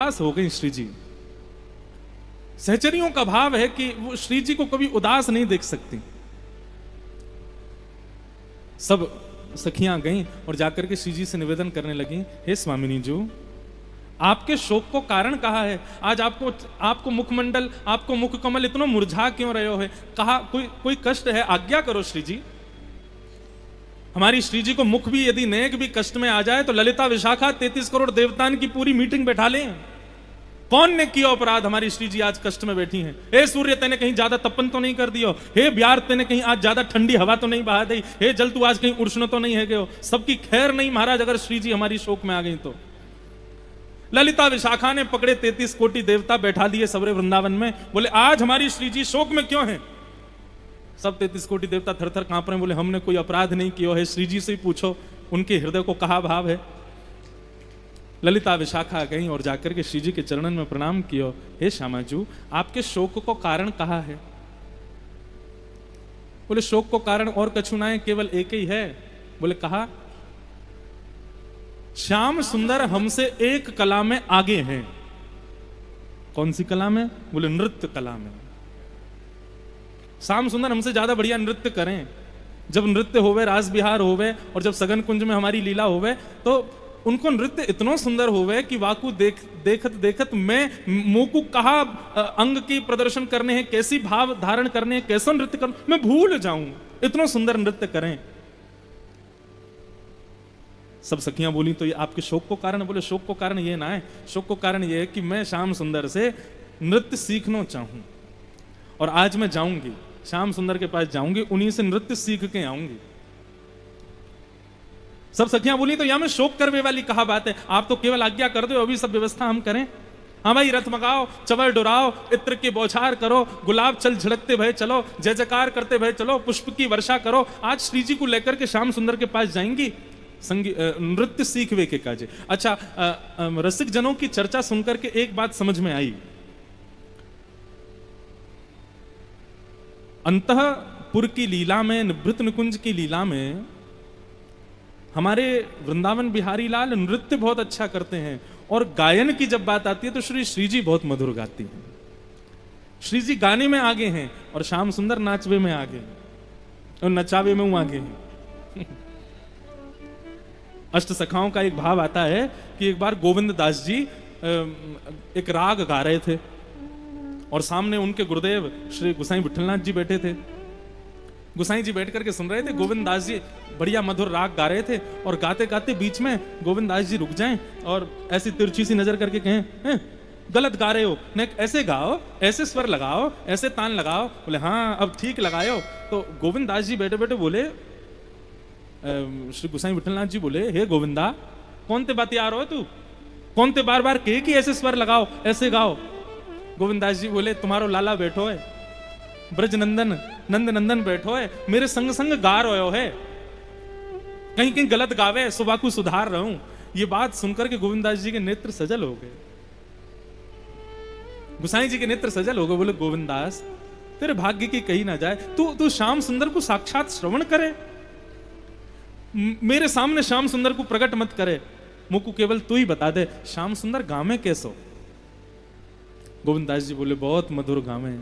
उदास हो गई श्री जी। सहचरियों का भाव है कि वो श्री जी को कभी उदास नहीं देख सकती। सब सखियां गईं और जाकर के श्री जी से निवेदन करने लगी, हे स्वामिनी जी, आपके शोक को कारण कहा है? आज आपको मुखमंडल, आपको मुख कमल इतना मुरझा क्यों रहे हो है? कहा कोई कष्ट है? आज्ञा करो श्री जी। हमारी श्री जी को मुख भी यदि नेक भी कष्ट में आ जाए तो ललिता विशाखा 33 करोड़ देवतान की पूरी मीटिंग बैठा लें। कौन ने किया अपराध? हमारी श्री जी आज कष्ट में बैठी हैं। हे सूर्य, तेने कहीं ज्यादा तपन तो नहीं कर दियो? हे ब्यार, तेने कहीं आज ज्यादा ठंडी हवा तो नहीं बहा दी? हे जल, तू आज कहीं उष्ण तो नहीं है गयो? सबकी खैर नहीं महाराज, अगर श्री जी हमारी शोक में आ गई तो। ललिता विशाखा ने पकड़े 33 कोटि देवता बैठा दिए सबरे वृंदावन में, बोले आज हमारी श्री जी शोक में क्यों है? सब 33 कोटि देवता थर थर कांप रहे हैं, बोले हमने कोई अपराध नहीं किया है, श्री जी से ही पूछो उनके हृदय को कहा भाव है। ललिता विशाखा गई और जाकर के श्री जी के चरणन में प्रणाम किया, हे श्यामाजू, आपके शोक को कारण कहा है? बोले शोक को कारण और कछु ना है, केवल एक ही है। बोले कहा? श्याम सुंदर हमसे एक कला में आगे हैं। कौन सी कला में? बोले नृत्य कला में। श्याम सुंदर हमसे ज्यादा बढ़िया नृत्य करें। जब नृत्य होवे, रास बिहार होवे और जब सगन कुंज में हमारी लीला होवे तो उनको नृत्य इतना सुंदर होवे कि वाकू देखत देखत मैं मुकु कहा अंग की प्रदर्शन करने हैं, कैसी भाव धारण करने हैं, कैसा नृत्य करना, मैं भूल जाऊं, इतना सुंदर नृत्य करें। सब सखियां बोली तो ये आपके शोक को कारण? बोले शोक को कारण ये ना है, शोक को कारण ये है कि मैं श्याम सुंदर से नृत्य सीखना चाहूं और आज मैं जाऊंगी, श्याम सुंदर के पास जाऊंगी, उन्हीं से नृत्य सीख के आऊंगी। सब सखियां बोली तो यहां में शोक करवे वाली कहा बात है? आप तो केवल आज्ञा कर दो, अभी सब व्यवस्था हम करें। हाँ भाई, रथ मंगाओ, चवर डुराओ, इत्र की बौछार करो, गुलाब चल झड़कते भय चलो, जय जयकार करते भय चलो, पुष्प की वर्षा करो। आज श्री जी को लेकर के श्याम सुंदर के पास जाएंगी, नृत्य सीखवे के काजे। अच्छा, रसिक जनों की चर्चा सुनकर के एक बात समझ में आई। अंतःपुर की लीला में, निभृत निकुंज की लीला में हमारे वृंदावन बिहारी लाल नृत्य बहुत अच्छा करते हैं और गायन की जब बात आती है तो श्री जी बहुत मधुर गाती हैं। श्री जी गाने में आगे हैं और श्याम सुंदर नाचवे में आगे हैं और नचावे में वो आगे हैं। अष्ट सखाओं का एक भाव आता है कि एक बार गोविंद दास जी एक राग गा रहे थे और सामने उनके गुरुदेव श्री गुसाई विठलनाथ जी बैठे थे। गुसाई जी बैठ करके सुन रहे थे, गोविंद दास जी बढ़िया मधुर राग गा रहे थे और गाते गाते बीच में गोविंद दास जी रुक जाएं और ऐसी तिरछी सी नजर करके कहें, गलत गा रहे हो, नहीं ऐसे गाओ, ऐसे स्वर लगाओ, ऐसे तान लगाओ। बोले हाँ अब ठीक लगाओ। तो गोविंद दास जी बैठे बैठे बोले, श्री गुसाई विठलनाथ जी बोले, हे गोविंदा, कौन ते बात आ रहा हो तू? कौन ते बार बार कहे कि ऐसे स्वर लगाओ, ऐसे गाओ? गोविंद दास जी बोले, तुम्हारो लाला बैठो है, ब्रज नंदन नंद नंदन बैठो है, मेरे संग संग गा रहे है, कहीं कहीं गलत गावे, सुबाकू सुधार रहा हूं। ये बात सुनकर के गोविंद दास जी के नेत्र सजल हो गए। गुसाई जी के नेत्र सजल हो गए। बोले गोविंद दास, तेरे भाग्य की कही ना जाए, तू श्याम सुंदर को साक्षात श्रवण करे, मेरे सामने श्याम सुंदर को प्रकट मत करे, मुझको केवल तू ही बता दे श्याम सुंदर गावे कैसो? गोविंद दास जी बोले, बहुत मधुर गावे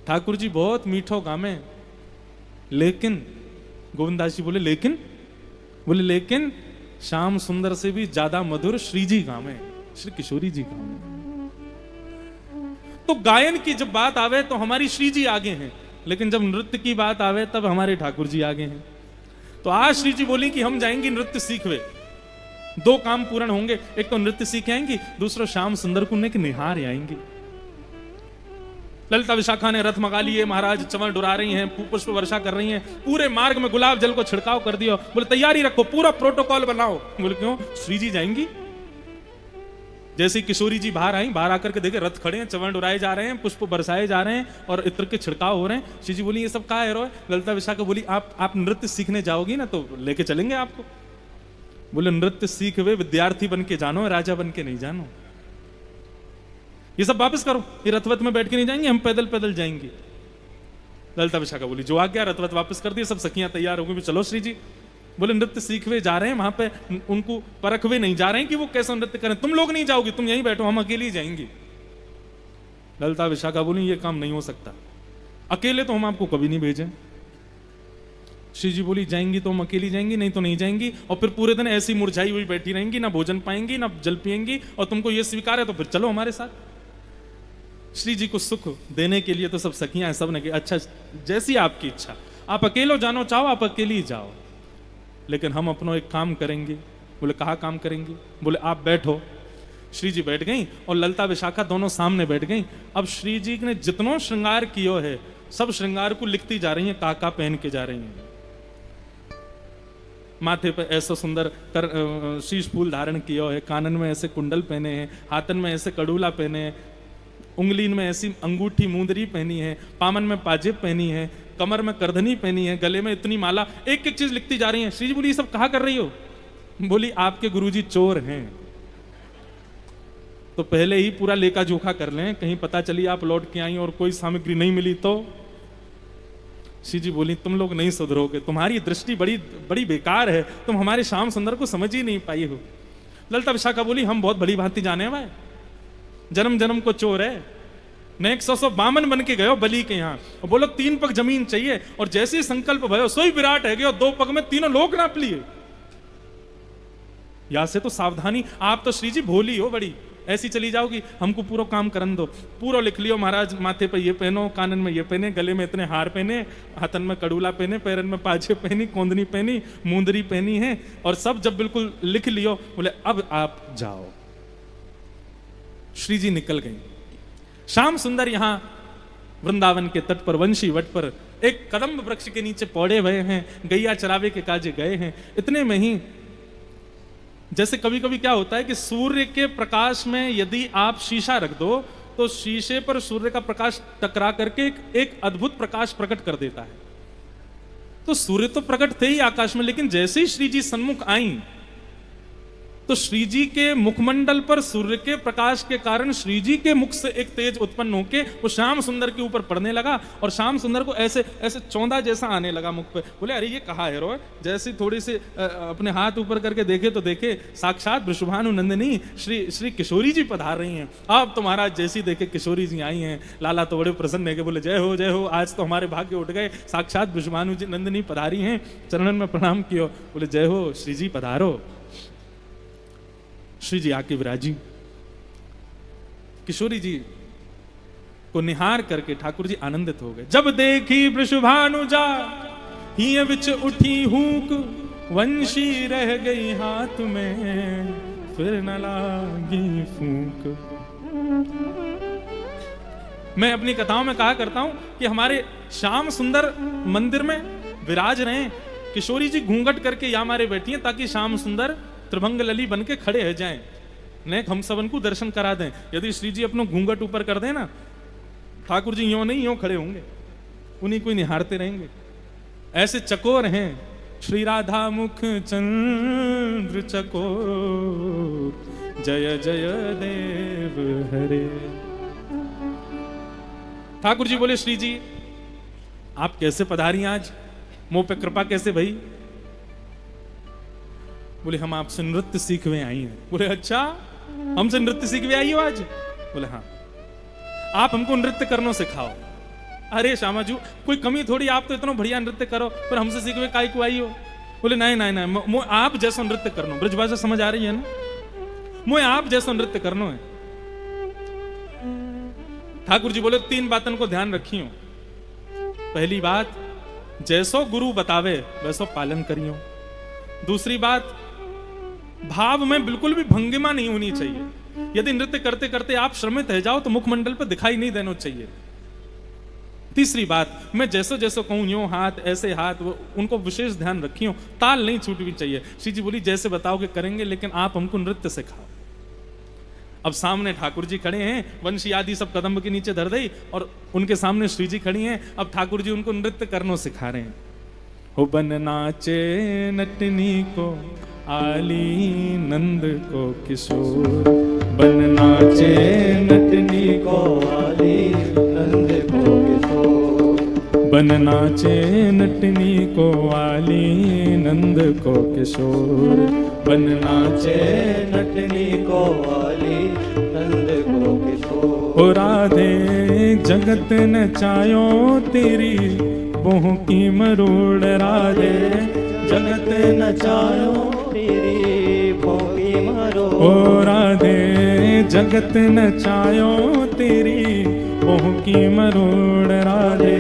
ठाकुर जी, बहुत मीठो गावे, लेकिन गोविंद दास जी बोले लेकिन? बोले लेकिन श्याम सुंदर से भी ज्यादा मधुर श्री जी गावे, श्री किशोरी जी गावे। तो गायन की जब बात आवे तो हमारी श्री जी आगे हैं, लेकिन जब नृत्य की बात आवे तब हमारे ठाकुर जी आगे हैं। तो आज श्री जी बोली कि हम जाएंगी नृत्य सीखवे। दो काम पूर्ण होंगे, एक तो नृत्य सीख आएंगी, दूसरा श्याम सुंदर को निहार आएंगी। ललिता विशाखा ने रथ मंगा लिए, महाराज चंवर डुरा रही हैं, पुष्प वर्षा कर रही हैं, पूरे मार्ग में गुलाब जल को छिड़काव कर दिया। बोले तैयारी रखो, पूरा प्रोटोकॉल बनाओ। बोले क्यों? श्री जी जाएंगी। जैसे किशोरी जी बाहर आई, बाहर आकर के देखे रथ खड़े हैं, चंवर डुराए जा रहे हैं, पुष्प बरसाए जा रहे हैं और इत्र के छिड़काव हो रहे हैं। श्री जी बोली ये सब क्या है रो? ललिता विशाखा बोली आप नृत्य सीखने जाओगी ना तो लेके चलेंगे आपको। बोले नृत्य सीख वे विद्यार्थी बन के जानो, राजा बन के नहीं जानो। ये सब वापस करो, ये रथवत में बैठ के नहीं जाएंगे, हम पैदल पैदल जाएंगे। ललिता विशाखा बोली जो आज्ञा। रथवत वापस कर दिए, सब सखियां तैयार हो गई, चलो श्री जी। बोले नृत्य सीखवे जा रहे हैं वहां पे, उनको परखवे नहीं जा रहे हैं कि वो कैसा नृत्य करें। तुम लोग नहीं जाओगी, तुम यहीं बैठो, हम अकेली जाएंगी। ललिता विशाखा बोली ये काम नहीं हो सकता, अकेले तो हम आपको कभी नहीं भेजें। श्री जी बोली जाएंगी तो हम अकेली जाएंगी, नहीं तो नहीं जाएंगी, और फिर पूरे दिन ऐसी मुरझाई हुई बैठी रहेंगी, ना भोजन पाएंगी ना जल पिएंगी, और तुमको ये स्वीकार है तो फिर चलो हमारे साथ। श्री जी को सुख देने के लिए तो सब सखियां हैं, सब ने कहा अच्छा जैसी आपकी इच्छा, आप अकेलो जानो चाहो आप अकेली जाओ, लेकिन हम अपना एक काम करेंगे। बोले कहा काम करेंगे? बोले आप बैठो। श्री जी बैठ गई और ललिता विशाखा दोनों सामने बैठ गई। अब श्री जी ने जितनो श्रृंगार कियो है सब श्रृंगार को लिखती जा रही हैं, काका पहन के जा रही हैं। माथे पर ऐसा सुंदर शीश फूल धारण किया है, कानन में ऐसे कुंडल पहने हैं, हाथन में ऐसे कड़ूला पहने हैं, उंगलीन में ऐसी अंगूठी मुंदरी पहनी है, पामन में पाजेब पहनी है, कमर में करधनी पहनी है, गले में इतनी माला, एक एक चीज लिखती जा रही है। श्री जी बोली ये सब कहा कर रही हो? बोली आपके गुरुजी चोर हैं, तो पहले ही पूरा लेखा जोखा कर लें, कहीं पता चली आप लौट के आई और कोई सामग्री नहीं मिली तो। श्री जी बोली तुम लोग नहीं सुधरोगे, तुम्हारी दृष्टि बड़ी बड़ी बेकार है, तुम हमारे श्याम सुंदर को समझ ही नहीं पाई हो। ललिता विशाखा बोली हम बहुत बड़ी भांति जाने भाई, जन्म जन्म को चोर है, ने 100 बामन बन के गयो बलि के यहाँ, और बोलो 3 पग जमीन चाहिए, और जैसे ही संकल्प भयो सोई विराट है गयो, 2 पग में तीनों लोग नाप लिए। यहां से तो सावधानी, आप तो श्री जी भोली हो बड़ी, ऐसी चली जाओगी, हमको पूरा काम करन दो। पूरा लिख लियो महाराज, माथे पे ये पहनो, कानन में ये पहने, गले में इतने हार पहने, हाथन में कड़ूला पहने, पैरन में पाछे पहनी, कोंदनी पहनी, मुंदरी पहनी है, और सब जब बिल्कुल लिख लियो, बोले अब आप जाओ। श्री जी निकल गई। श्याम सुंदर यहां वृंदावन के तट पर वंशी वट पर एक कदम्ब वृक्ष के नीचे पौड़े हुए हैं, गैया चरावे के काजे गए हैं। इतने में ही जैसे कभी कभी क्या होता है कि सूर्य के प्रकाश में यदि आप शीशा रख दो तो शीशे पर सूर्य का प्रकाश टकरा करके एक अद्भुत प्रकाश प्रकट कर देता है। तो सूर्य तो प्रकट थे ही आकाश में, लेकिन जैसे ही श्री जी सन्मुख आई तो श्री जी के मुखमंडल पर सूर्य के प्रकाश के कारण श्री जी के मुख से एक तेज उत्पन्न होके वो श्याम सुंदर के ऊपर पड़ने लगा, और श्याम सुंदर को ऐसे ऐसे चौंधा जैसा आने लगा मुख पे। बोले अरे ये कहा है रोए? जैसे थोड़ी सी अपने हाथ ऊपर करके देखे तो देखे साक्षात वृषभानुनंदिनी श्री किशोरी जी पधार रही हैं। अब तो महाराज जैसी देखे किशोरी जी आई हैं, लाला तो बड़े प्रसन्न है कि बोले जय हो जय हो, आज तो हमारे भाग्य उठ गए, साक्षात वृषभानु नंदिनी पधारी हैं। चरणन में प्रणाम कियो, बोले जय हो श्री जी पधारो। श्री जी आके विराजी, किशोरी जी को निहार करके ठाकुर जी आनंदित हो गए। जब देखी वृषभानुजा हिय विच उठी हूक, वंशी रह गई हाथ में फिर न लागी फूंक। मैं अपनी कथाओं में कहा करता हूं कि हमारे श्याम सुंदर मंदिर में विराज रहे, किशोरी जी घूंघट करके या मारे बैठी हैं ताकि श्याम सुंदर त्रिभंग लली बन के खड़े हो जाएं, ने हम सबन को दर्शन करा दें। यदि श्री जी अपनो घूंघट ऊपर कर दें ना, ठाकुर जी यूं नहीं यूं खड़े होंगे, उन्हीं को निहारते रहेंगे। ऐसे चकोर हैं श्री राधा मुख चंद्र चकोर, जय जय देव हरे। ठाकुर जी बोले श्री जी आप कैसे पधारी आज, मुंह पे कृपा कैसे भई? बोले हम आपसे नृत्य सीखवे आई हैं। बोले अच्छा हमसे नृत्य सीखवे आई हो आज? बोले हाँ, आप हमको नृत्य करना सिखाओ। अरे श्यामा जी कोई कमी थोड़ी, आप तो इतना बढ़िया नृत्य करो, पर हमसे सीखवे काई को आई हो? बोले नहीं नहीं नहीं, आप जैसा नृत्य करना, ब्रजभाषा समझ आ रही है ना, मुझे आप जैसा नृत्य करना है। ठाकुर जी बोले 3 बातों को ध्यान रखियो। पहली बात, जैसो गुरु बतावे वैसो पालन करियो। दूसरी बात, भाव में बिल्कुल भी भंगिमा नहीं होनी चाहिए। यदि नृत्य करते करते आप श्रमित रह जाओ तो मुखमंडल पर दिखाई नहीं देना चाहिए। तीसरी बात, मैं जैसो जैसो कहूं यूं हाथ ऐसे हाथ, उनको विशेष ध्यान रखियो, ताल नहीं छूटनी चाहिए। श्री जी बोली जैसे बताओगे करेंगे, लेकिन आप हमको नृत्य सिखाओ। अब सामने ठाकुर जी खड़े हैं, वंशी आदि सब कदम्ब के नीचे धर दई, और उनके सामने श्री जी खड़ी हैं। अब ठाकुर जी उनको नृत्य करना सिखा रहे हैं। हो बन नाचे नटनी को आली नंद को किशोर, बन नाचे नटनी को आली नंद को किशोर, बन नाचे नटनी को वाली नंद को किशोर, बन नाचे नटनी को वाली नंद को किशोर। ओ राधे जगत नचायो तेरी बोह की मरोड़, राधे जगत नचायो तेरी बोह की मरोड़। ओ राधे जगत नचायो तेरी बोह की मरोड़, राधे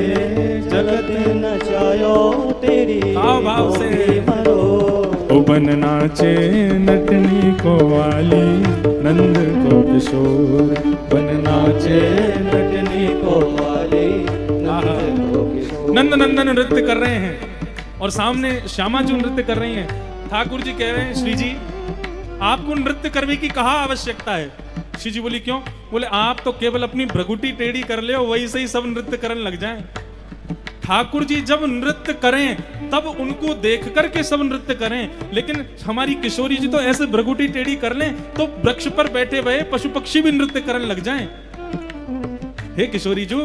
जगत नचायो तेरी भाव से मरोड़। ओ बन नाचे नटनी को वाली नंद को किशोर, बन नाचे नटनी को वाली नंद को किशोर। नंद नंदन नृत्य कर रहे हैं और सामने श्यामा जी नृत्य कर रही हैं। ठाकुर जी कह रहे हैं श्री जी आपको नृत्य करने की कहाँ आवश्यकता है। श्री जी बोली क्यों? बोले आप तो केवल अपनी भ्रगुटी टेढ़ी कर ले और वही से ही सब नृत्य करने लग जाएं। ठाकुर जी जब नृत्य करें तब उनको देख करके सब नृत्य करें, लेकिन हमारी किशोरी जी तो ऐसे भ्रगुटी टेढ़ी कर लें तो वृक्ष पर बैठे हुए पशु पक्षी भी नृत्य करने लग जाएं। हे किशोरी जी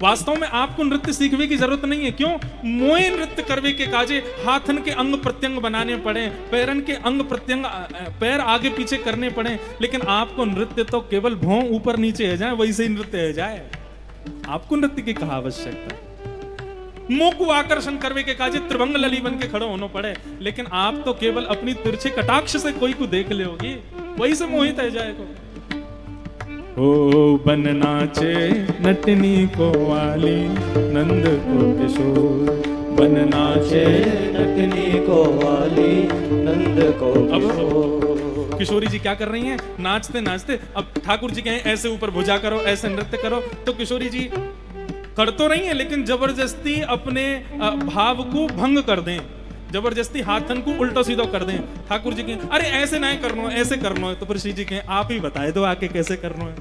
वास्तव में आपको नृत्य सीखने की जरूरत नहीं है। क्यों? मोए नृत्य करवे के काजे हाथन के अंग प्रत्यंग बनाने पड़े, पैरन के अंग प्रत्यंग पैर आगे पीछे करने पड़े, लेकिन आपको नृत्य तो केवल भौं ऊपर नीचे है जाए वैसे ही नृत्य है जाए। आपको नृत्य की कहा आवश्यकता? मुंह को आकर्षण करवे के काजे त्रिभंग लली बन के खड़ो होना पड़े, लेकिन आप तो केवल अपनी तिरछे कटाक्ष से कोई को देख ले होगी वही से मोहित है जाएगा। ओ बन नाचे नटनी को वाली नंद को किशोर, बन नाचे नटनी को वाली नंद को किशोर। किशोरी जी क्या कर रही हैं? नाचते नाचते अब ठाकुर जी कहें ऐसे ऊपर भुजा करो, ऐसे नृत्य करो, तो किशोरी जी कर तो रही है लेकिन जबरदस्ती अपने भाव को भंग कर दें, जबरदस्ती हाथन को उल्टो सीधो कर दें। ठाकुर जी कहें अरे ऐसे नहीं करना ऐसे करना है, तो फिर श्री जी कहें आप ही बताए दो आके कैसे करना है।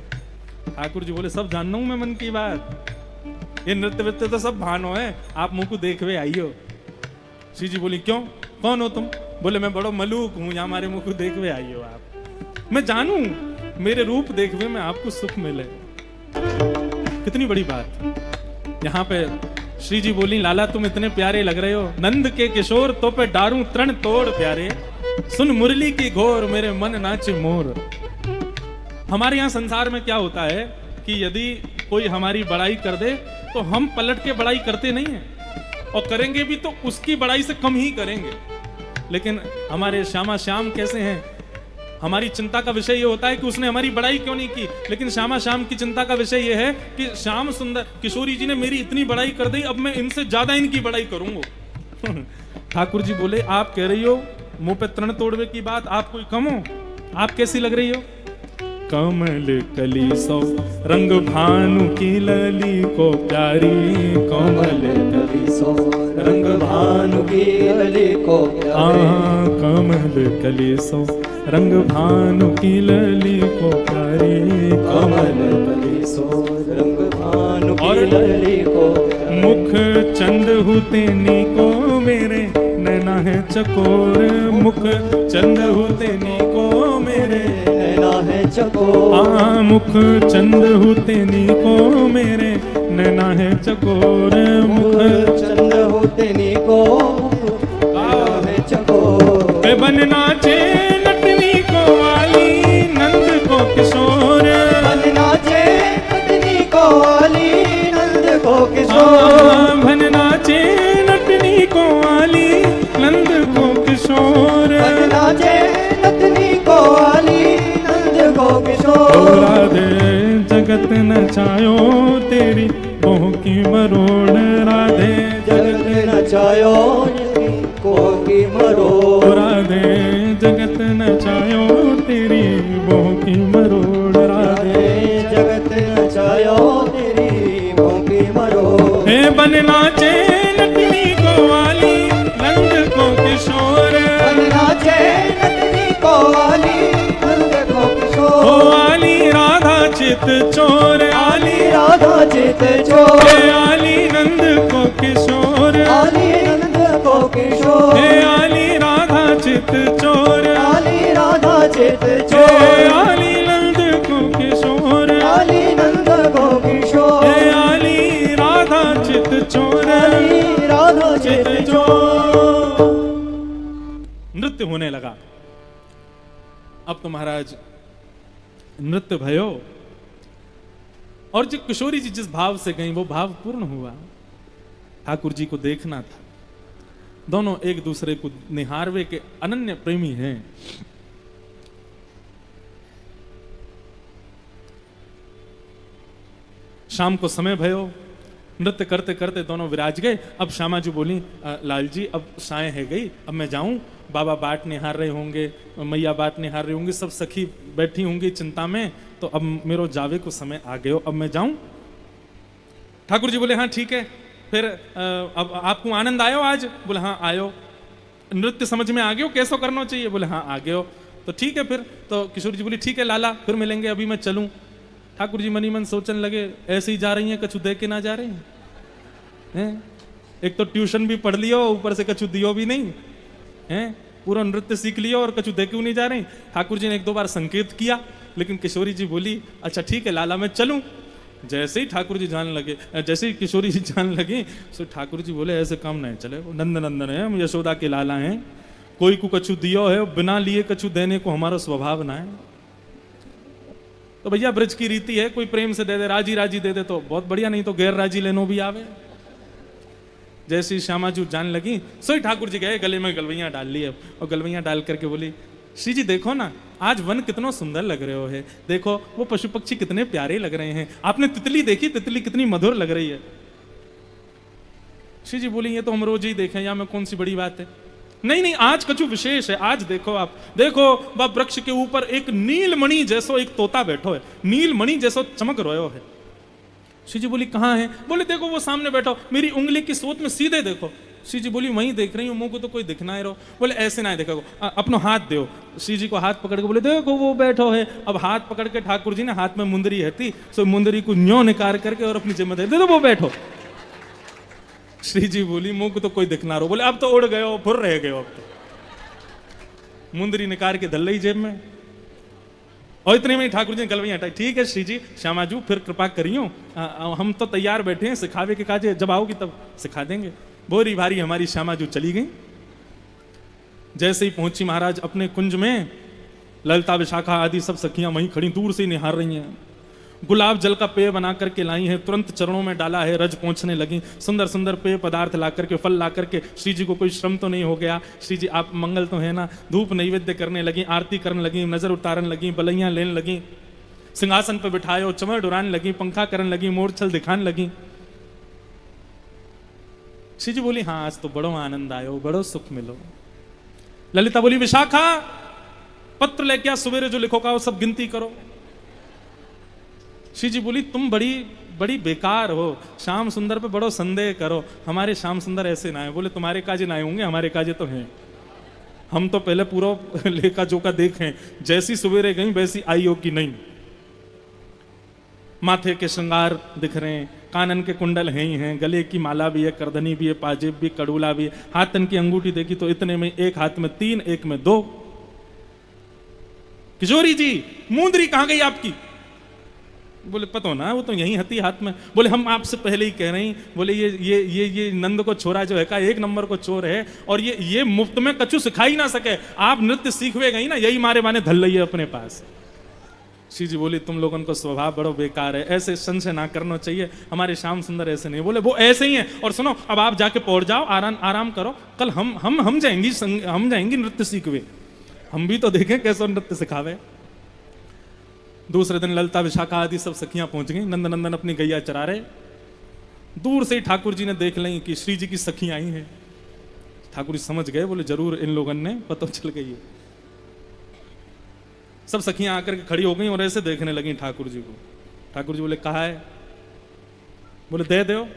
ठाकुर जी बोले सब जानना हूं मैं मन की बात, ये नृत्य वृत्य तो सब भानो है, आप मुंह को देखवे आइयो। श्री जी बोली क्यों कौन हो तुम? बोले मैं बड़ो मलूक हूं, यहाँ हमारे मुंह को देखवे आइयो आप, मैं जानू मेरे रूप देखवे में आपको सुख मिले। कितनी बड़ी बात। यहाँ पे श्री जी बोली लाला तुम इतने प्यारे लग रहे हो, नंद के किशोर तो पे डारूं तरण तोड़ प्यारे, सुन मुरली की घोर मेरे मन नाचे मोर। हमारे यहाँ संसार में क्या होता है कि यदि कोई हमारी बड़ाई कर दे तो हम पलट के बड़ाई करते नहीं है, और करेंगे भी तो उसकी बड़ाई से कम ही करेंगे। लेकिन हमारे श्यामा श्याम कैसे हैं? हमारी चिंता का विषय ये होता है कि उसने हमारी बड़ाई क्यों नहीं की, लेकिन श्यामा श्याम की चिंता का विषय ये है कि श्याम सुंदर किशोरी जी ने मेरी इतनी बड़ाई कर दी, अब मैं इनसे ज्यादा इनकी बड़ाई करूंगा। ठाकुर जी बोले आप कह रही हो मुंह पे तरण तोड़वे की बात, आप कोई कम हो? आप कैसी लग रही हो? कमल कली सौ रंग भानु की लली को प्यारी, कमल कली सौ रंग भानु की लली को प्यारी। कमल कली सौ रंग भानु की लली को प्यारी, कमल कली सौ रंग भानु की लली को प्यारी। मुख चंद हुतेनी को मेरे नैना है चकोर, मुख चंद हुतेनी को मेरे नैना है चकोर। मुख चंद हुतेनी को मेरे नैना है चकोर, मुख चंद हुतेनी को है चकोर। बन नाचे नटनी को वाली नंद को किशोर, बन नाचे नटनी को वाली नंद को किशोर। बन नाचे नटनी को वाली नंद को किशोर, बन नाचे नटनी को वाली नंद को किशोर। राधे जगत नचायो तेरी मोह की मरोड़, राधे जगत नचायो को की मरोड़। राधे जगत नचायो तेरी मोह की मरोड़, राधे जगत नचायो तेरी मोह की मरोड़। हे बन नाचे नटनी को वाली नंद को किशोर, बन नाचे नटनी को वाली नंद को किशोर। ओ आली राधा चित चोर, आली राधा चित चोर। आली नंद को किशोर, आली नंद को किशोर। हे आली राधा चित चोर, आली राधा चित हे चोर। आली नंद को किशोर, आली नंद को किशोर। हे आली राधा चित चोर, होने लगा। अब तो महाराज नृत्य भयो और जो किशोरी जी जिस भाव से गई वो भाव पूर्ण हुआ। ठाकुर जी को देखना था, दोनों एक दूसरे को निहारवे के अनन्य प्रेमी हैं। शाम को समय भयो, नृत्य करते करते दोनों विराज गए। अब श्यामा जी बोली, लाल जी अब साय है गई, अब मैं जाऊं, बाबा बाट निहार रहे होंगे, मैया बाट निहार रही होंगी, सब सखी बैठी होंगी चिंता में, तो अब मेरो जावे को समय आ गयो, अब मैं जाऊं। ठाकुर जी बोले हाँ ठीक है, फिर अब आपको आनंद आयो आज? बोले हाँ आयो। नृत्य समझ में आ गयो कैसो करना चाहिए? बोले हाँ आ गयो। तो ठीक है फिर, तो किशोरी जी बोली ठीक है लाला फिर मिलेंगे, अभी मैं चलूं। ठाकुर जी मनी मन सोचने लगे, ऐसे ही जा रही हैं, कछु दे के ना जा रही हैं? एक तो ट्यूशन भी पढ़ लियो, ऊपर से कछु दियो भी नहीं हैं, पूरा नृत्य सीख लियो और कछु दे क्यों नहीं जा रही? ठाकुर जी ने एक दो बार संकेत किया, लेकिन किशोरी जी बोली अच्छा ठीक है लाला मैं चलूं। जैसे ही ठाकुर जी जान लगे, जैसे ही किशोरी जी जान लगी, तो ठाकुर जी बोले ऐसे काम नहीं चले, नंद नंदन है, हम यशोदा के लाला हैं, कोई को कछु दियो है, बिना लिए कछु देने को हमारा स्वभाव ना है। तो भैया ब्रज की रीति है, कोई प्रेम से दे दे, राजी राजी दे दे तो बहुत बढ़िया, नहीं तो गैर राजी लेनो भी आवे। जैसे ही श्यामा जी जान लगी, सोई ठाकुर जी गए, गले में गलवैया डाल ली और गलवैया डाल करके बोली श्री जी देखो ना आज वन कितना सुंदर लग रहे हो है, देखो वो पशु पक्षी कितने प्यारे लग रहे हैं, आपने तितली देखी, तितली कितनी मधुर लग रही है। श्री जी बोली ये तो हम रोज ही देखें, या में कौन सी बड़ी बात है? नहीं नहीं आज कछु विशेष है, आज देखो आप देखो वह वृक्ष के ऊपर एक नीलमणि जैसो एक तोता बैठो है, नीलमणि जैसो चमक रहो है। श्री जी बोली कहाँ है? बोले देखो वो सामने बैठो, मेरी उंगली की सोच में सीधे देखो। श्री जी बोली वहीं देख रही हूँ, मुंह को तो कोई दिखना ही रहो। बोले ऐसे ना देखो, अपनो हाथ दो। श्री जी को हाथ पकड़ के बोले देखो वो बैठो है। अब हाथ पकड़ के ठाकुर जी ने, हाथ में मुंदरी है थी, सो मुंदरी को न्यों निकाल करके और अपनी जिम्मे दे दो वो बैठो। श्री जी बोली मुंह को तो कोई दिखना रहो। बोले अब तो उड़ गए हो, फुर रह गए हो, अब तो मुंदरी निकाल के धल ली जेब में। और इतने में ठाकुर जी ने गलवैया हटाई। ठीक है श्री जी, श्यामाजू फिर कृपा करियो, हम तो तैयार बैठे हैं, सिखावे के काजे, जब आओगी तब सिखा देंगे। बोरी भारी हमारी श्यामाजू चली गई। जैसे ही पहुंची महाराज अपने कुंज में, ललिता विशाखा आदि सब सखियां वहीं खड़ी दूर से निहार रही हैं। गुलाब जल का पेय बना करके लाई है, तुरंत चरणों में डाला है, रज पहुंचने लगी। सुंदर सुंदर पेय पदार्थ ला करके, फल ला करके, श्री जी को कोई श्रम तो नहीं हो गया। श्री जी आप मंगल तो है ना। धूप नैवेद्य करने लगी, आरती करने लगी, नजर उतारने लगी, बलैया लेने लगी, सिंहासन पर बिठाए चमर डुराने लगी, पंखा करने लगी, मोरछल दिखाने लगी। श्री जी बोली हाँ आज तो बड़ो आनंद आयो, बड़ो सुख मिलो। ललिता बोली विशाखा पत्र लेके आ, सवेरे जो लिखो का वो सब गिनती करो। श्री जी बोली तुम बड़ी बड़ी बेकार हो, श्याम सुंदर पे बड़ो संदेह करो, हमारे श्याम सुंदर ऐसे ना है। बोले तुम्हारे काजे ना होंगे, हमारे काजे तो हैं। हम तो पहले पूरा लेखा जोखा देखें, जैसी सवेरे गई वैसी आई हो कि नहीं। माथे के श्रृंगार दिख रहे हैं, कानन के कुंडल हैं ही हैं, गले की माला भी है, करधनी भी है, पाजेब भी, कड़ूला भी है। हाथन की अंगूठी देखी तो इतने में एक हाथ में 3, एक में 2। किशोरी जी मुंदरी कहां गई आपकी? बोले पता ना, वो तो यहीं हती हाथ में। बोले हम आपसे पहले ही कह रहे हैं, बोले ये नंद को छोरा जो है का 1 नंबर को चोर है, और ये मुफ्त में कछु सिखाई ना सके। आप नृत्य सीखवे गई ना, यही मारे माने धल रही है अपने पास। श्री जी बोली तुम लोगों को स्वभाव बड़ो बेकार है, ऐसे संशय ना करना चाहिए, हमारे श्याम सुंदर ऐसे नहीं। बोले वो ऐसे ही है। और सुनो अब आप जाके पहुंच जाओ, आराम करो, कल हम जाएंगी नृत्य सीखवे, हम भी तो देखें कैसे नृत्य सिखावे। दूसरे दिन ललिता विशाखा आदि सब सखियां पहुंच गई, नंद नंदन अपनी गैया चरा रहे। दूर से ही ठाकुर जी ने देख ली कि श्री जी की सखी आई हैं। ठाकुर जी समझ गए, बोले जरूर इन लोगों ने पता चल गई है। सब सखियां आकर के खड़ी हो गई और ऐसे देखने लगी ठाकुर जी को। ठाकुर जी बोले कहा है? बोले दे दो।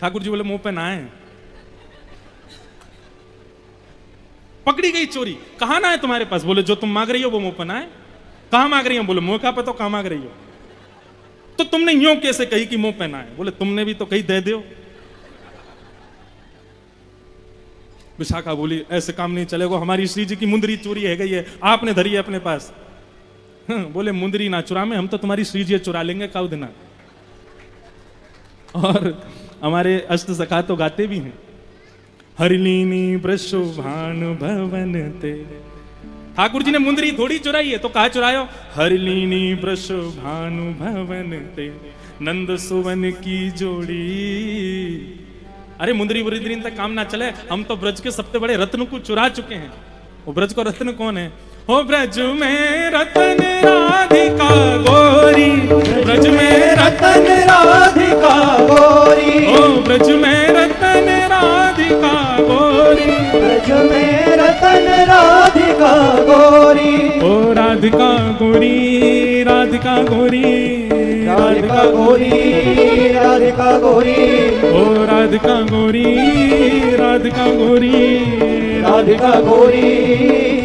ठाकुर जी बोले मुंह पे ना है। पकड़ी गई चोरी, कहा ना है तुम्हारे पास? बोले जो तुम मांग रही हो वो मुंह पे ना है। कहां मांग रही हो? बोले मुंह का पे तो कहां मांग रही हो? तो तुमने यूं कैसे कही कि मुंह पे ना है? बोले तुमने भी तो कही दे दो। विशाखा बोली ऐसे काम नहीं चलेगा, हमारी श्री जी की मुंदरी चोरी है गई है, आपने धरी है अपने पास। बोले मुंदरी ना चुरा में, हम तो तुम्हारी श्री जी चुरा लेंगे काउ दिना। और हमारे अष्ट सखा तो गाते भी हैं, हरिलीनी वृषभानु भवन ते। ठाकुर जी ने मुंदरी थोड़ी चुराई है, तो कहा चुरायो, हरिलीनी वृषभानु भवन ते नंद सुवन की जोड़ी। अरे मुंदरी वृद्धिन तक काम ना चले, हम तो ब्रज के सबसे बड़े रत्न को चुरा चुके हैं। वो ब्रज को रत्न कौन है? हो ब्रज में रतन राधिका गोरी, ब्रज में रतन राधिका गोरी, ओ ब्रज में रतन राधिका गोरी, ब्रज में रतन राधिका गोरी, ओ राधिका गोरी, राधिका गोरी, राधिका गोरी, राधिका गोरी, ओ राधिका गोरी, राधिका गोरी, राधिका गोरी,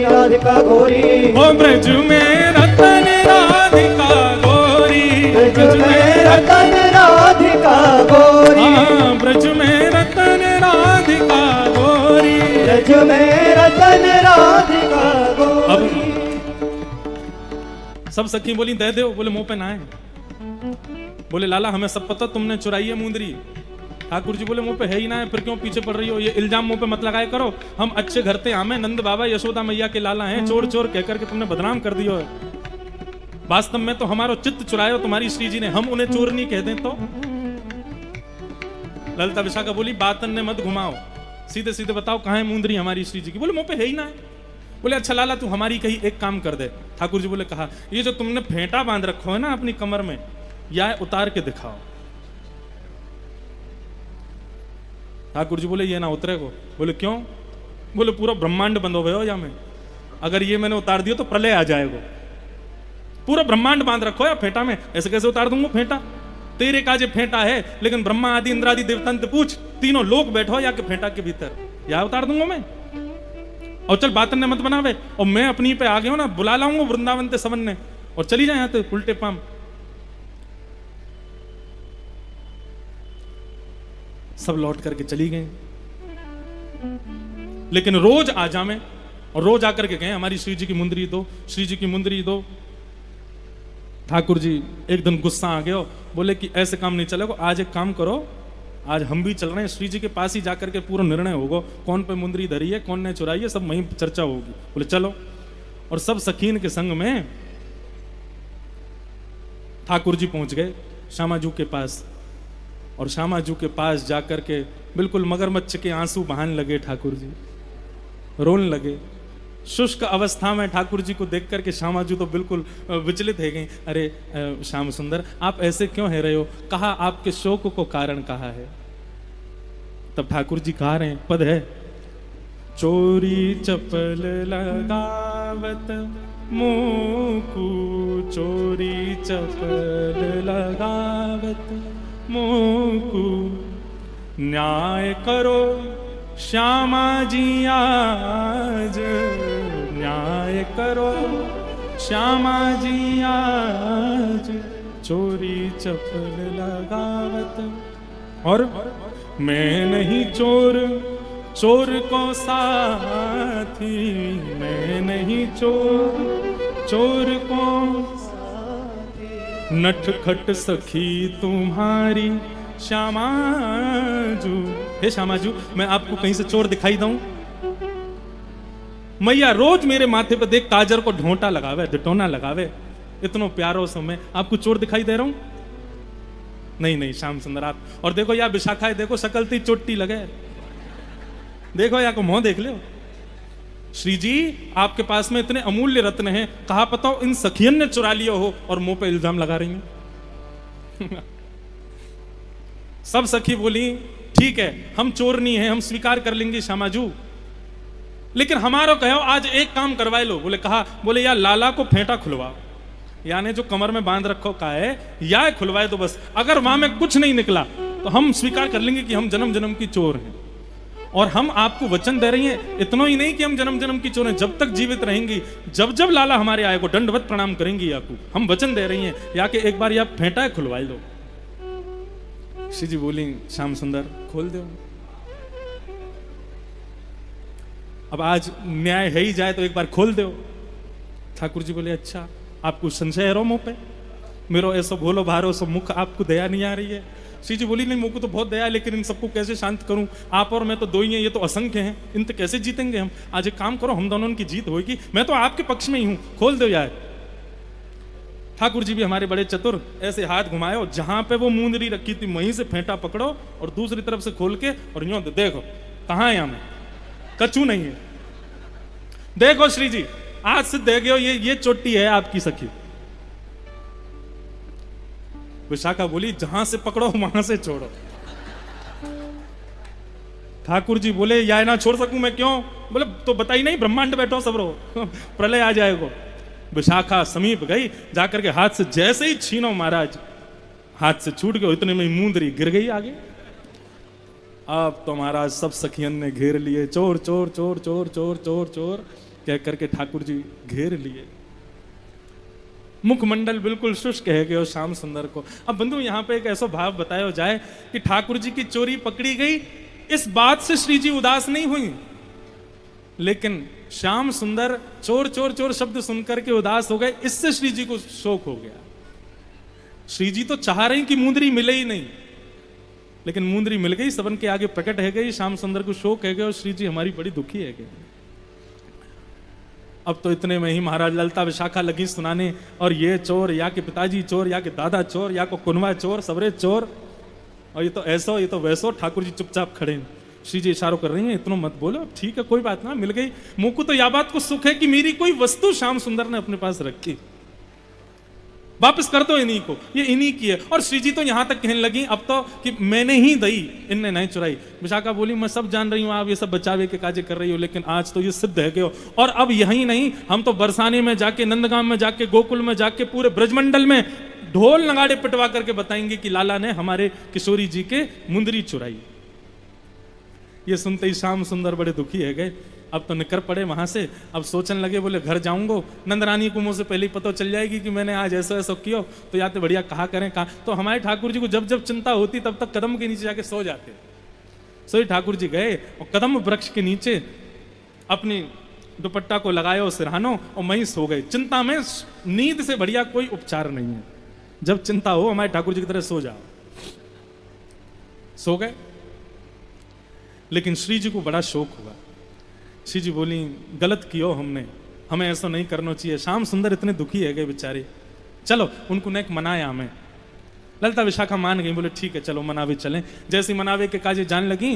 राधिका गोरी, ओ ब्रज में रतन राधिका गोरी, ब्रज में रतन राधिका गोरी, हाँ ब्रज में रतन राधिका गोरी, ब्रज में रतन राधिका गोरी। सब सखी बोली दे दो, बोले मुंह पे ना है। बोले लाला हमें सब पता तुमने चुराई है मुंदरी। ठाकुर जी बोले मुंह पे है ही ना है, फिर क्यों पीछे पड़ रही हो? ये इल्जाम मुंह पे मत लगाए करो, हम अच्छे घर से आमे, नंद बाबा यशोदा मैया के लाला हैं, चोर चोर कहकर के तुमने बदनाम कर दियो है। वास्तव में तो हमारो चित्त चुरायो तुम्हारी श्री जी ने, हम उन्हें चोर नहीं कह दें तो। ललिता विशाखा बोली बातन ने मत घुमाओ, सीधे सीधे बताओ कहाँ है मुंदरी हमारी श्री जी की। बोले मुंह पे है ही ना है। बोले अच्छा लाला तू हमारी कहीं एक काम कर दे। ठाकुर जी बोले कहा, ये जो तुमने फेंटा बांध रखो है ना अपनी कमर में, या उतार के दिखाओ। ठाकुर जी बोले ये ना उतरे को। बोले क्यों? बोले पूरा ब्रह्मांड बंद हो गए हो या में, अगर ये मैंने उतार दिया तो प्रलय आ जाएगा। पूरा ब्रह्मांड बांध रखो या फेंटा में, ऐसे कैसे उतार दूंगा फेंटा? तेरे काजे फेंटा है, लेकिन ब्रह्मा आदि इंद्र आदि देवतंत पूछ, तीनों लोग बैठो या के फेंटा के भीतर, या उतार दूंगा मैं। और चल बातन ने मत बनावे, और मैं अपनी पे आ गया हूं ना, बुला लाऊंगा वृंदावन ते सवन ने, और चली जाए यहां तो उल्टे पाम। सब लौट करके चली गई, लेकिन रोज आ जामे, और रोज आकर के गए हमारी श्री जी की मुंदरी दो, श्री जी की मुंदरी दो। ठाकुर जी एक दिन गुस्सा आ गया, बोले कि ऐसे काम नहीं चलेगा, आज एक काम करो, आज हम भी चल रहे हैं श्री जी के पास ही जाकर के पूरा निर्णय होगा, कौन पे मुंदरी धरी है, कौन ने चुराई है, सब वहीं चर्चा होगी। बोले चलो। और सब सखीन के संग में ठाकुर जी पहुंच गए श्यामाजू के पास, और श्यामाजू के पास जाकर के बिल्कुल मगरमच्छ के आंसू बहाने लगे ठाकुर जी, रोने लगे। शुष्क अवस्था में ठाकुर जी को देख करके श्यामाजू तो बिल्कुल विचलित है गई। अरे श्याम सुंदर आप ऐसे क्यों है रहे हो? कहा आपके शोक को कारण कहा है। तब ठाकुर जी कहा रहे हैं, पद है, चोरी चपल लगावत मोकू, चोरी चपल लगावत मोकू, न्याय करो श्यामा जी आज, न्याय करो श्यामा जी आज, चोरी चपल लगावत। और मैं नहीं चोर, चोर को साथी, मैं नहीं चोर, चोर को नटखट सखी तुम्हारी श्यामाजू। हे श्यामाजू मैं आपको कहीं से चोर दिखाई दूं? मैया रोज मेरे माथे पे देख काजर को ढोंटा लगावे, डिटोना लगावे, इतनो प्यारो सो मैं आपको चोर दिखाई दे रहा हूं? नहीं नहीं श्याम सुंदर आप, और देखो या विशाखा है, देखो शकलती चोटी लगे, देखो या को मुंह देख लो। श्री जी आपके पास में इतने अमूल्य रत्न हैं, कहा पता इन सखियन ने चुरा लिया हो और मुंह पे इल्जाम लगा रही हैं। सब सखी बोली ठीक है हम चोर नहीं है, हम स्वीकार कर लेंगे श्यामाजू, लेकिन हमारा कहो आज एक काम करवाए लो। बोले कहा? बोले या लाला को फेंटा खुलवा, यानी जो कमर में बांध रखो का है या खुलवाए तो बस, अगर वहां में कुछ नहीं निकला तो हम स्वीकार कर लेंगे कि हम जन्म जन्म की चोर हैं, और हम आपको वचन दे रही हैं, इतना ही नहीं कि हम जन्म जन्म की चोर हैं, जब तक जीवित रहेंगी, जब जब लाला हमारे आए को दंडवत प्रणाम करेंगी आपको, हम वचन दे रही हैं, या कि एक बार या फेंटा खुलवाए लो। श्री जी बोली श्याम सुंदर खोल दो, अब आज न्याय है ही जाए तो एक बार खोल दो। ठाकुर जी बोले अच्छा आपको संशय है रो मुंह पे, मेरो ऐसा भोलो भारो सो मुख आपको दया नहीं आ रही है? श्री जी बोली नहीं मुझको तो बहुत दया है, लेकिन इन सबको कैसे शांत करूं? आप और मैं तो दो ही हैं, ये तो असंख्य हैं, इनसे कैसे जीतेंगे हम? आज एक काम करो, हम दोनों की जीत होगी, मैं तो आपके पक्ष में ही हूं, खोल दो यार। ठाकुर जी भी हमारे बड़े चतुर, ऐसे हाथ घुमाए, जहां पे वो मूंदरी रखी थी वहीं से फेंटा पकड़ो और दूसरी तरफ से खोल के और यूं देखो कहां है, हमें कचू नहीं है। देखो श्री जी आज से देखो, ये चोटी है आपकी सखी। विशाखा बोली जहां से पकड़ो वहां से छोड़ो। ठाकुर जी बोले या ना छोड़ सकूं मैं, क्यों? बोले तो बताई नहीं, ब्रह्मांड बैठो सब रहो प्रलय आ जाएगा। विशाखा समीप गई, जाकर के हाथ से जैसे ही छीनो महाराज, हाथ से छूट गए, इतने में मूंदरी गिर गई आगे। अब तो महाराज सब सखियन ने घेर लिए, चोर चोर चोर चोर चोर चोर चोर कह करके ठाकुर जी घेर लिए। मुखमंडल बिल्कुल शुष्क है गए श्याम सुंदर को। अब बंधु यहाँ पे एक ऐसा भाव बताया जाए कि ठाकुर जी की चोरी पकड़ी गई, इस बात से श्री जी उदास नहीं हुई, लेकिन श्याम सुंदर चोर चोर चोर शब्द सुनकर के उदास हो गए, इससे श्री जी को शोक हो गया। श्री जी तो चाह रहे हैं कि मूंदरी मिले ही नहीं, लेकिन मूंदरी मिल गई, सबन के आगे प्रकट है गई, श्याम सुंदर को शोक है गया और श्री जी हमारी बड़ी दुखी है गई। अब तो इतने में ही महाराज ललता विशाखा लगी सुनाने, और ये चोर, या के पिताजी चोर, या के दादा चोर, या को कुनवा चोर, सबरे चोर, और ये तो ऐसो ये तो वैसो। ठाकुर जी चुपचाप खड़े हैं, श्री जी इशारों कर रही हैं इतना मत बोलो, ठीक है कोई बात ना, मिल गई। मुझ को तो यह बात को सुख है कि मेरी कोई वस्तु श्याम सुंदर ने अपने पास रखी, वापस कर दो इन्हीं को, ये इन्हीं की है। और श्री जी तो यहां तक कहने लगी अब तो कि मैंने ही दई, इनने नहीं चुराई। विशाखा बोली मैं सब जान रही हूं, आप ये सब बचावे के काजे कर रही हो, लेकिन आज तो ये सिद्ध है कि हो। और अब यही नहीं, हम तो बरसाने में जाके, नंदगांव में जाके, गोकुल में जाके, पूरे ब्रजमंडल में ढोल नगाड़े पिटवा करके बताएंगे कि लाला ने हमारे किशोरी जी के मुंदरी चुराई। ये सुनते ही श्याम सुंदर बड़े दुखी है गए। अब तो निकर पड़े वहां से, अब सोचने लगे, बोले घर जाऊंगो, नंदरानी को मुंह से पहले ही पता चल जाएगी कि मैंने आज ऐसा ऐसा किया, तो या तो बढ़िया कहा करें कहा। तो हमारे ठाकुर जी को जब जब चिंता होती तब तक कदम के नीचे जाके सो जाते। सोई ठाकुर जी गए और कदम वृक्ष के नीचे अपनी दुपट्टा को लगाए और सिरहानो और वहीं सो गए। चिंता में नींद से बढ़िया कोई उपचार नहीं है, जब चिंता हो हमारे ठाकुर जी की तरह सो जाओ। सो गए, लेकिन श्री जी को बड़ा शौक हुआ। श्री जी बोली गलत कियो हमने, हमें ऐसा नहीं करना चाहिए। श्याम सुंदर इतने दुखी है गए बेचारे, चलो उनको नेक मनाया हमें। ललता विशाखा मान गई, बोले ठीक है चलो मनावे चलें। जैसी मनावे के काजे जान लगी,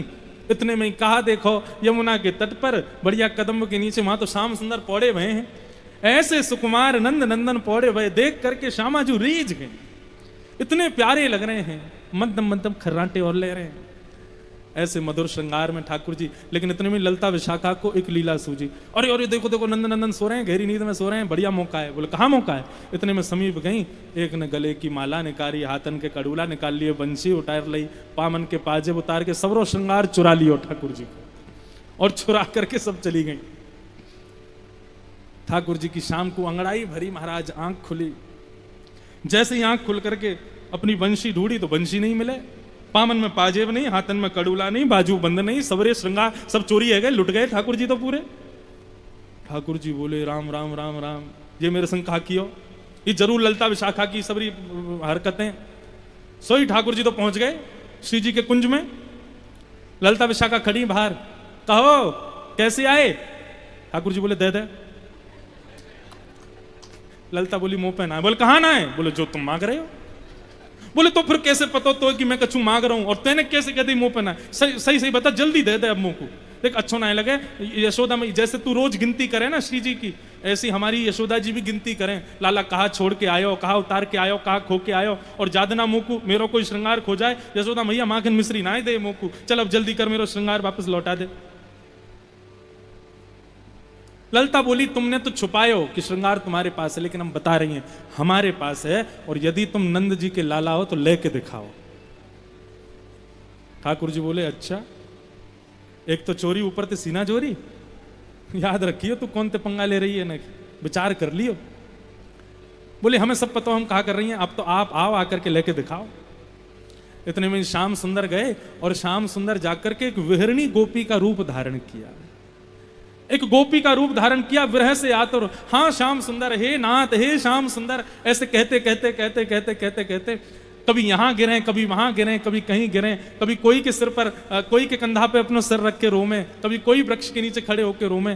इतने में कहा देखो यमुना के तट पर बढ़िया कदम के नीचे, वहां तो श्याम सुंदर पौड़े भये हैं, ऐसे सुकुमार नंद नंदन पौड़े भये, देख करके श्यामाजू रीझ गए, इतने प्यारे लग रहे हैं, मध्यम मध्यम खर्राटे और ले रहे हैं, ऐसे मधुर श्रृंगार में ठाकुर जी। लेकिन इतने में ललता विशाखा को एक लीला सूझी, अरे अरे देखो देखो नंद नंदन सो रहे हैं, गहरी नींद में सो रहे हैं, बढ़िया मौका है। बोले कहाँ मौका है? इतने में समीप गई, एक ने गले की माला निकाली, हाथन के कड़ूला निकाल लिए, बंसी उतार ली, पामन के पाजेब उतार के सबरो श्रृंगार चुरा लियो ठाकुर जी को, और चुरा करके सब चली गई। ठाकुर जी की शाम को अंगड़ाई भरी महाराज, आंख खुली, जैसे ही आंख खुल करके अपनी बंशी ढूंढी तो बंशी नहीं मिले, पामन में पाजेब नहीं, हाथन में कड़ूला नहीं, बाजू बंद नहीं, सबरे श्रृंगार सब चोरी है गए, लुट गए ठाकुर जी तो पूरे। ठाकुर जी बोले राम राम राम राम, ये मेरे संग कहा कियो, ये जरूर ललता विशाखा की सबरी हरकतें। सोई ठाकुर जी तो पहुंच गए श्री जी के कुंज में, ललता विशाखा खड़ी बाहर, कहो कैसे आए? ठाकुर जी बोले दे दे। ललता बोली मुंह पे ना, बोले कहां ना है? बोले जो तुम मांग रहे हो। बोले तो फिर कैसे पता तो कि मैं कछु मांग रहा हूं, और तेने कैसे कह दी मुंह पे ना? सही सही सही बता, जल्दी दे दे अब मुंह को, देख अच्छो ना लगे। यशोदा में जैसे तू रोज गिनती करे ना श्री जी की, ऐसी हमारी यशोदा जी भी गिनती करें, लाला कहा छोड़ के आयो, कहा उतार के आयो, कहा खो के आयो, और जादना मुंह को मेरो कोई श्रृंगार खो जाए, यशोदा मैया माखन मिश्री ना दे मुंह को, चल अब जल्दी कर मेरो श्रृंगार वापस लौटा दे। ललता बोली तुमने तो छुपायो कि श्रृंगार तुम्हारे पास है, लेकिन हम बता रही हैं हमारे पास है, और यदि तुम नंद जी के लाला हो तो लेके दिखाओ। ठाकुर जी बोले अच्छा, एक तो चोरी ऊपर से सीना चोरी, याद रखियो तू कौन ते पंगा ले रही है ना, विचार कर लियो। बोले हमें सब पता, हम कहा कर रही हैं, अब तो आप आओ आकर के लेके दिखाओ। इतने में श्याम सुंदर गए, और श्याम सुंदर जाकर के एक विहरणी गोपी का रूप धारण किया, एक गोपी का रूप धारण किया, विरह से आतुर, हाँ श्याम सुंदर, हे नाथ, हे श्याम सुंदर, ऐसे कहते कहते कहते कहते कहते कहते कभी यहाँ गिरे, कभी वहां गिरे, कभी कहीं गिरे, कभी कोई के सिर पर कोई के कंधा पे अपना सिर रख के रोमे, कभी कोई वृक्ष के नीचे खड़े होकर रोमे।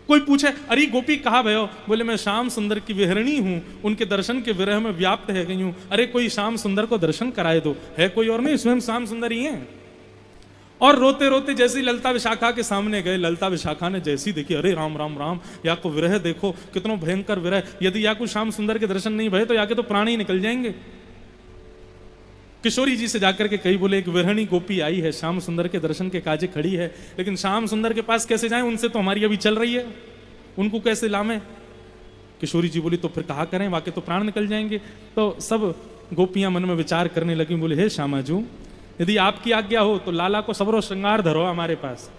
कोई पूछे अरे गोपी कहाँ भयो, बोले मैं श्याम सुंदर की विहरणी हूँ, उनके दर्शन के विरह में व्याप्त है गई हूँ। अरे कोई श्याम सुंदर को दर्शन कराए दो, है कोई और नहीं, स्वयं श्याम सुंदर ही है। और रोते रोते जैसी ललिता विशाखा के सामने गए, ललिता विशाखा ने जैसी देखी, अरे राम राम राम, या को विरह देखो कितना भयंकर विरह, यदि या को श्याम सुंदर के दर्शन नहीं भये तो या के तो प्राण ही निकल जाएंगे। किशोरी जी से जाकर के कही, बोले एक विरहणी गोपी आई है, श्याम सुंदर के दर्शन के काजे खड़ी है, लेकिन श्याम सुंदर के पास कैसे जाएं, उनसे तो हमारी अभी चल रही है, उनको कैसे लामे। किशोरी जी बोली तो फिर कहा करें, वाके तो प्राण निकल जाएंगे। तो सब गोपियां मन में विचार करने लगी, बोले हे श्यामाजू, यदि आपकी आज्ञा हो तो लाला को सबरो श्रृंगार धरो हमारे पास,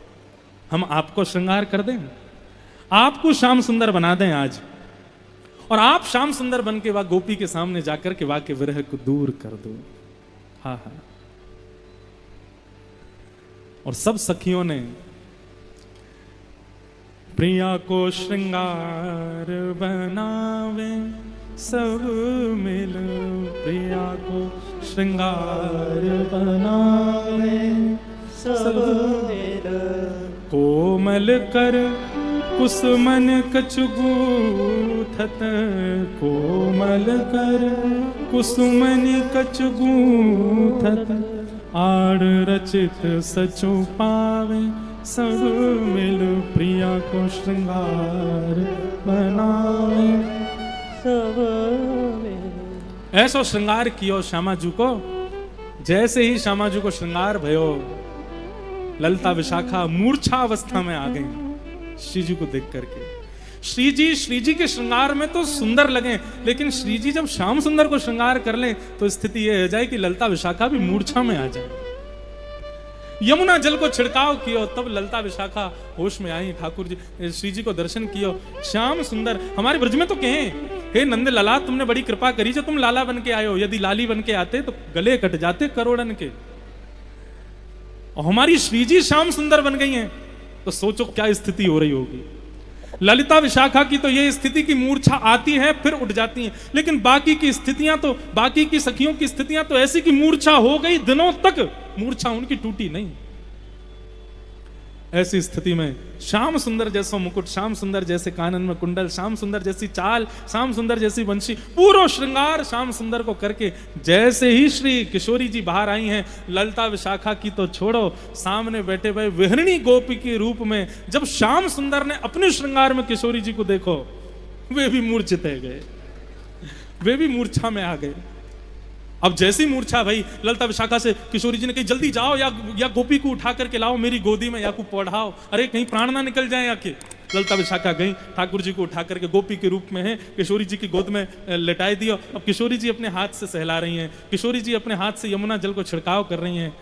हम आपको श्रृंगार कर दें, आपको श्याम सुंदर बना दें आज, और आप श्याम सुंदर बन के वह गोपी के सामने जाकर के वाके विरह को दूर कर दो। हाँ हाँ। और सब सखियों ने प्रिया को श्रृंगार बनावे सब मिल, प्रिया को श्रृंगार बनावे सब मिल, कोमल कर कुसुमन कचगूथत, कोमल कर कुसुमन कचगूथत, आड़ रचित सचो पावे सब मिल, प्रिया को श्रृंगार बनावे सब मिल। ऐसो श्रृंगार कियो श्यामाजू को, जैसे ही श्यामाजू को श्रृंगार भयो, ललिता विशाखा मूर्छा अवस्था में आ गई श्री जी को देख करके। श्री जी के श्रृंगार में तो सुंदर लगे, लेकिन श्री जी जब श्याम सुंदर को श्रृंगार कर लें तो स्थिति यह हो जाए कि ललिता विशाखा भी मूर्छा में आ जाए। यमुना जल को छिड़काव कियो, तब ललिता विशाखा होश में आई। ठाकुर जी श्री जी को दर्शन कियो, श्याम सुंदर हमारे ब्रज में तो कहें, हे नंद लाला तुमने बड़ी कृपा करी जो तुम लाला बन के आए हो, यदि लाली बन के आते तो गले कट जाते करोड़न के, और हमारी श्री जी श्याम सुंदर बन गई हैं, तो सोचो क्या स्थिति हो रही होगी। ललिता विशाखा की तो ये स्थिति की मूर्छा आती है फिर उठ जाती है, लेकिन बाकी की स्थितियां तो, बाकी की सखियों की स्थितियां तो ऐसी कि मूर्छा हो गई, दिनों तक मूर्छा उनकी टूटी नहीं। ऐसी स्थिति में श्याम सुंदर जैसा मुकुट, श्याम सुंदर जैसे कानन में कुंडल, श्याम सुंदर जैसी चाल, श्याम सुंदर जैसी वंशी, पूरा श्रृंगार श्याम सुंदर को करके जैसे ही श्री किशोरी जी बाहर आई हैं, ललिता विशाखा की तो छोड़ो, सामने बैठे हुए विहरणी गोपी के रूप में जब श्याम सुंदर ने अपने श्रृंगार में किशोरी जी को देखो, वे भी मूर्छित गए, वे भी मूर्छा में आ गए। अब जैसी मूर्छा भाई, ललिता विशाखा से किशोरी जी ने कही जल्दी जाओ या गोपी को उठा करके लाओ मेरी गोदी में, या को पढ़ाओ, अरे कहीं प्राण ना निकल जाए आके। ललिता विशाखा गई, ठाकुर जी को उठा करके गोपी के रूप में है किशोरी जी की गोद में लेटाई दियो। अब किशोरी जी अपने हाथ से सहला रही हैं, किशोरी जी अपने हाथ से यमुना जल को छिड़काव कर रही हैं।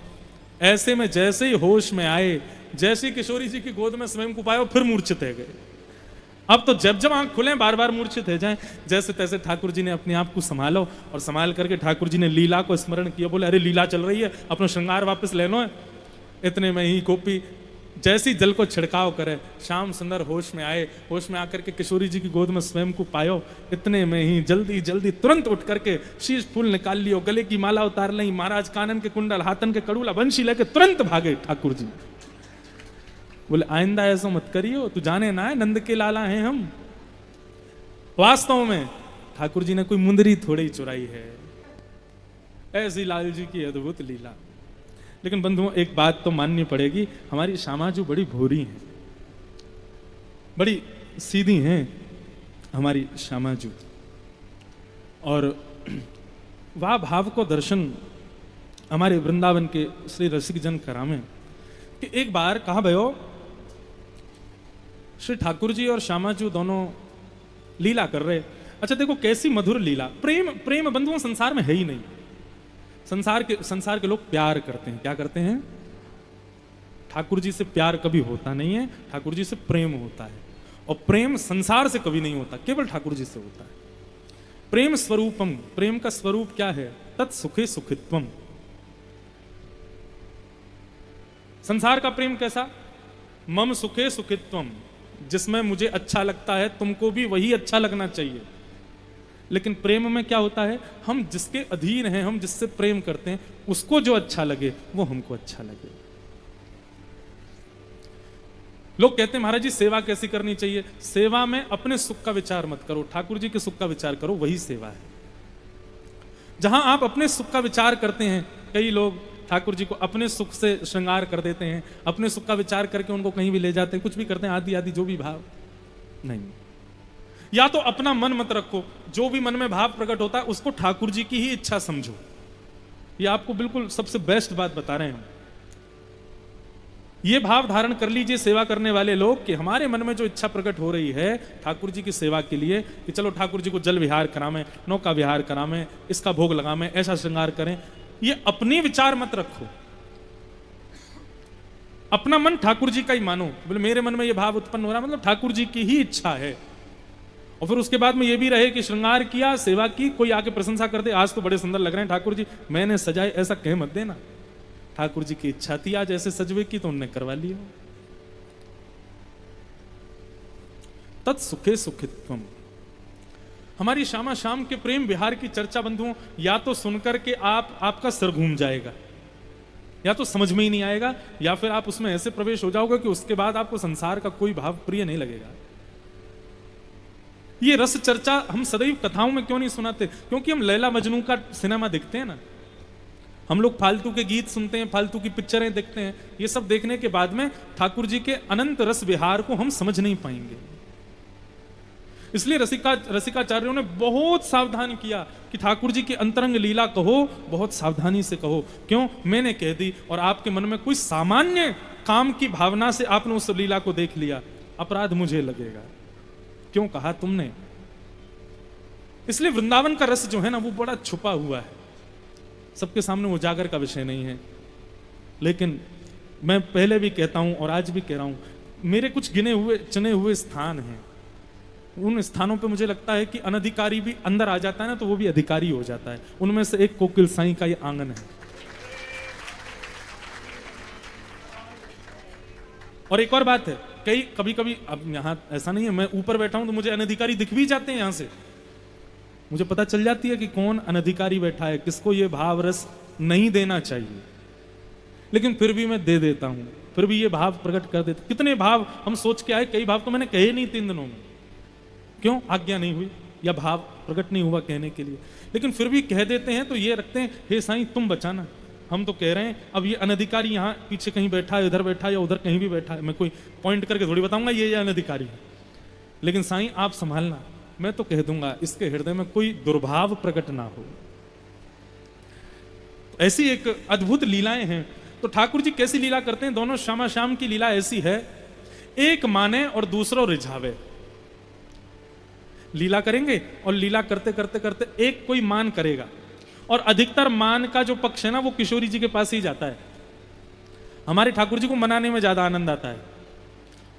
ऐसे में जैसे ही होश में आए, जैसे ही किशोरी जी की गोद में स्वयं को पाए, फिर मूर्छित है गए। अब तो जब जब आंख खुले बार बार मूर्छित हो जाए। जैसे तैसे ठाकुर जी ने अपने आप को संभालो, और संभाल करके ठाकुर जी ने लीला को स्मरण किया, बोले अरे लीला चल रही है, अपना श्रृंगार वापस ले लो। इतने में ही गोपी जैसी जल को छिड़काव करे, श्याम सुंदर होश में आए, होश में आकर के किशोरी जी की गोद में स्वयं को पायो। इतने में ही जल्दी जल्दी तुरंत उठ करके शीश फूल निकाल लियो, गले की माला उतार ली, महाराज कानन के कुंडल, हाथन के कड़ूला, बंशी लेके तुरंत भागे ठाकुर जी। बोले आइंदा ऐसा मत करियो, तू जाने ना है नंद के लाला हैं हम। वास्तव में ठाकुर जी ने कोई मुंदरी थोड़ी चुराई है, ऐसी लाल जी की अद्भुत लीला। लेकिन बंधुओं एक बात तो माननी पड़ेगी, हमारी श्यामाजू बड़ी भोरी हैं, बड़ी सीधी हैं हमारी श्यामाजू। और वह भाव को दर्शन हमारे वृंदावन के श्री रसिक जन करामे कि एक बार कहा भयो, श्री ठाकुर जी और श्यामाजू दोनों लीला कर रहे। अच्छा देखो कैसी मधुर लीला। प्रेम प्रेम बंधुओं संसार में है ही नहीं। संसार के लोग प्यार करते हैं, क्या करते हैं? ठाकुर जी से प्यार कभी होता नहीं है, ठाकुर जी से प्रेम होता है। और प्रेम संसार से कभी नहीं होता, केवल ठाकुर जी से होता है। प्रेम स्वरूपम, प्रेम का स्वरूप क्या है? तत् सुखे सुखित्वम। संसार का प्रेम कैसा? मम सुखे सुखित्वम, जिसमें मुझे अच्छा लगता है तुमको भी वही अच्छा लगना चाहिए। लेकिन प्रेम में क्या होता है, हम जिसके अधीन हैं, हम जिससे प्रेम करते हैं, उसको जो अच्छा लगे वो हमको अच्छा लगे। लोग कहते हैं महाराज जी सेवा कैसी करनी चाहिए? सेवा में अपने सुख का विचार मत करो, ठाकुर जी के सुख का विचार करो, वही सेवा है। जहां आप अपने सुख का विचार करते हैं, कई लोग ठाकुर जी को अपने सुख से श्रृंगार कर देते हैं, अपने सुख का विचार करके उनको कहीं भी ले जाते हैं, कुछ भी करते हैं, आदि आदि जो भी भाव नहीं। या तो अपना मन मत रखो, जो भी मन में भाव प्रकट होता है उसको ठाकुर जी की ही इच्छा समझो। ये आपको बिल्कुल सबसे बेस्ट बात बता रहे हैं हम। ये भाव धारण कर लीजिए सेवा करने वाले लोग कि हमारे मन में जो इच्छा प्रकट हो रही है ठाकुर जी की सेवा के लिए, कि चलो ठाकुर जी को जल विहार करावें, नौका विहार करावें, इसका भोग लगावें, ऐसा श्रृंगार करें, ये अपने विचार मत रखो। अपना मन ठाकुर जी का ही मानो। बोले मेरे मन में ये भाव उत्पन्न हो रहा, मतलब ठाकुर जी की ही इच्छा है। और फिर उसके बाद में ये भी रहे कि श्रृंगार किया, सेवा की, कोई आके प्रशंसा कर दे, आज तो बड़े सुंदर लग रहे हैं ठाकुर जी, मैंने सजाए, ऐसा कह मत देना। ठाकुर जी की इच्छा थी आज ऐसे सजवे की, तो उनने करवा लिया। तत्सुखे सुखित्वम। हमारी श्यामा श्याम के प्रेम विहार की चर्चा बंधुओं, या तो सुनकर के आपका सर घूम जाएगा, या तो समझ में ही नहीं आएगा, या फिर आप उसमें ऐसे प्रवेश हो जाओगे कि उसके बाद आपको संसार का कोई भाव प्रिय नहीं लगेगा। ये रस चर्चा हम सदैव कथाओं में क्यों नहीं सुनाते? क्योंकि हम लैला मजनू का सिनेमा देखते हैं ना, हम लोग फालतू के गीत सुनते हैं, फालतू की पिक्चरें देखते हैं। ये सब देखने के बाद में ठाकुर जी के अनंत रस विहार को हम समझ नहीं पाएंगे। इसलिए रसिकाचार्यों ने बहुत सावधान किया कि ठाकुर जी की अंतरंग लीला कहो, बहुत सावधानी से कहो। क्यों? मैंने कह दी और आपके मन में कोई सामान्य काम की भावना से आपने उस लीला को देख लिया, अपराध मुझे लगेगा। क्यों कहा तुमने? इसलिए वृंदावन का रस जो है ना, वो बड़ा छुपा हुआ है, सबके सामने उजागर का विषय नहीं है। लेकिन मैं पहले भी कहता हूं और आज भी कह रहा हूं, मेरे कुछ गिने हुए चुने हुए स्थान हैं, उन स्थानों पे मुझे लगता है कि अनधिकारी भी अंदर आ जाता है ना, तो वो भी अधिकारी हो जाता है। उनमें से एक कोकिल साईं का ये आंगन है। और एक और बात है, कभी कभी, अब यहां ऐसा नहीं है, मैं ऊपर बैठा हूं तो मुझे अनधिकारी दिख भी जाते हैं। यहां से मुझे पता चल जाती है कि कौन अनधिकारी बैठा है, किसको ये भाव रस नहीं देना चाहिए, लेकिन फिर भी मैं दे देता हूं, फिर भी ये भाव प्रकट कर देता। कितने भाव हम सोच के आए, कई भाव तो मैंने कहे नहीं 3 दिनों में। क्यों? आज्ञा नहीं हुई या भाव प्रकट नहीं हुआ कहने के लिए, लेकिन फिर भी कह देते हैं। तो ये रखते हैं, हे साईं तुम बचाना। हम तो कह रहे हैं, अब ये अनधिकारी यहाँ पीछे कहीं बैठा है, इधर बैठा है या उधर कहीं भी बैठा है, मैं कोई पॉइंट करके थोड़ी बताऊंगा ये अनधिकारी है, लेकिन साईं आप संभालना। मैं तो कह दूंगा इसके हृदय में कोई दुर्भाव प्रकट ना हो। तो ऐसी एक अद्भुत लीलाएं हैं। तो ठाकुर जी कैसी लीला करते हैं? दोनों श्यामा श्याम की लीला ऐसी है, एक माने और दूसरों रिझावे। लीला करेंगे और लीला करते करते करते एक कोई मान करेगा, और अधिकतर मान का जो पक्ष है ना, वो किशोरी जी के पास ही जाता है। हमारे ठाकुर जी को मनाने में ज्यादा आनंद आता है।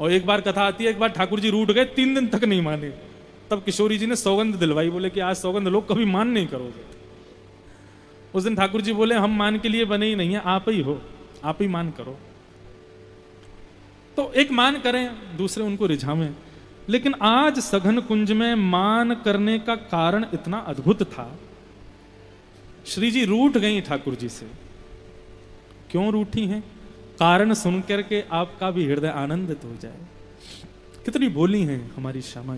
और एक बार कथा आती है, एक बार ठाकुर जी रूठ गए, 3 दिन तक नहीं माने, तब किशोरी जी ने सौगंध दिलवाई, बोले कि आज सौगंध लो, कभी मान नहीं करोगे। उस दिन ठाकुर जी बोले हम मान के लिए बने ही नहीं है, आप ही हो, आप ही मान करो। तो एक मान करें, दूसरे उनको रिझावें। लेकिन आज सघन कुंज में मान करने का कारण इतना अद्भुत था। श्री जी रूठ गई ठाकुर जी से। क्यों रूठी हैं? कारण सुनकर के आपका भी हृदय आनंदित हो जाए। कितनी बोली हैं हमारी श्यामा